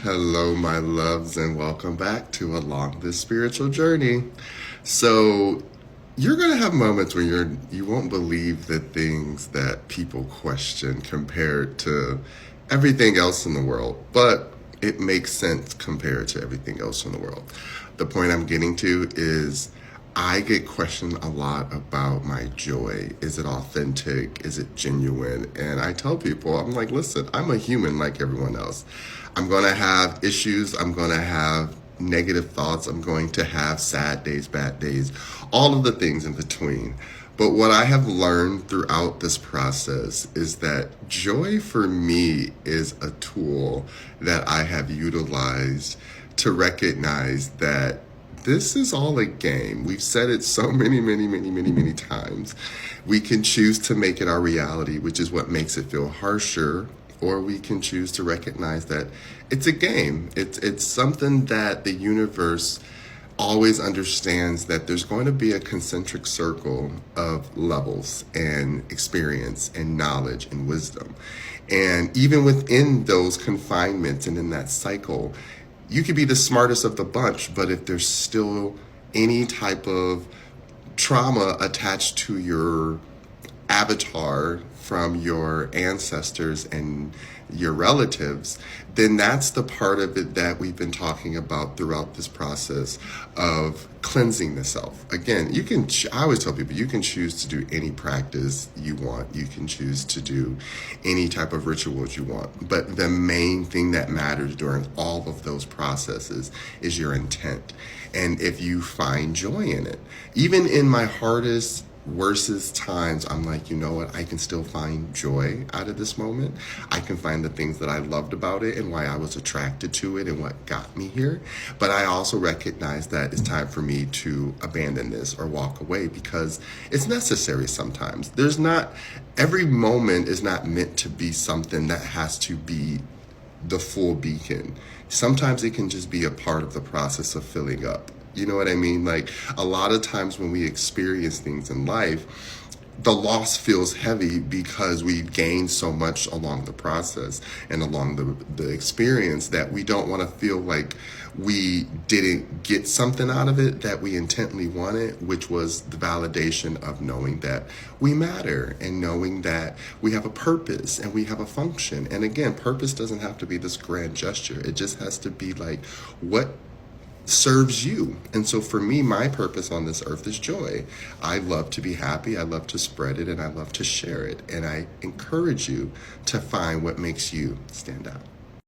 Hello, my loves, and welcome back to Along This Spiritual Journey. So, you're going to have moments when you won't believe the things that people question compared to everything else in the world, but it makes sense compared to everything else in the world. The point I'm getting to is I get questioned a lot about my joy. Is it authentic? Is it genuine? And I tell people, I'm like, listen, I'm a human like everyone else. I'm going to have issues. I'm going to have negative thoughts. I'm going to have sad days, bad days, all of the things in between. But what I have learned throughout this process is that joy for me is a tool that I have utilized to recognize that this is all a game. We've said it so many times. We can choose to make it our reality, which is what makes it feel harsher, or we can choose to recognize that it's a game. It's something that the universe always understands that there's going to be a concentric circle of levels and experience and knowledge and wisdom. And even within those confinements and in that cycle, you could be the smartest of the bunch, but if there's still any type of trauma attached to your avatar from your ancestors and your relatives, then that's the part of it that we've been talking about throughout this process of cleansing the self. Again, I always tell people, you can choose to do any practice you want. You can choose to do any type of rituals you want. But the main thing that matters during all of those processes is your intent. And if you find joy in it, even in my hardest, worstest times, I'm like, you know what? I can still find joy out of this moment. I can find the things that I loved about it and why I was attracted to it and what got me here. But I also recognize that it's time for me to abandon this or walk away because it's necessary sometimes. Every moment is not meant to be something that has to be the full beacon. Sometimes it can just be a part of the process of filling up. You know what I mean? Like a lot of times when we experience things in life, the loss feels heavy because we gained so much along the process and along the experience that we don't want to feel like we didn't get something out of it that we intently wanted, which was the validation of knowing that we matter and knowing that we have a purpose and we have a function. And again, purpose doesn't have to be this grand gesture. It just has to be like what serves you. And so for me, my purpose on this earth is joy. I love to be happy. I love to spread it and I love to share it. And I encourage you to find what makes you stand out.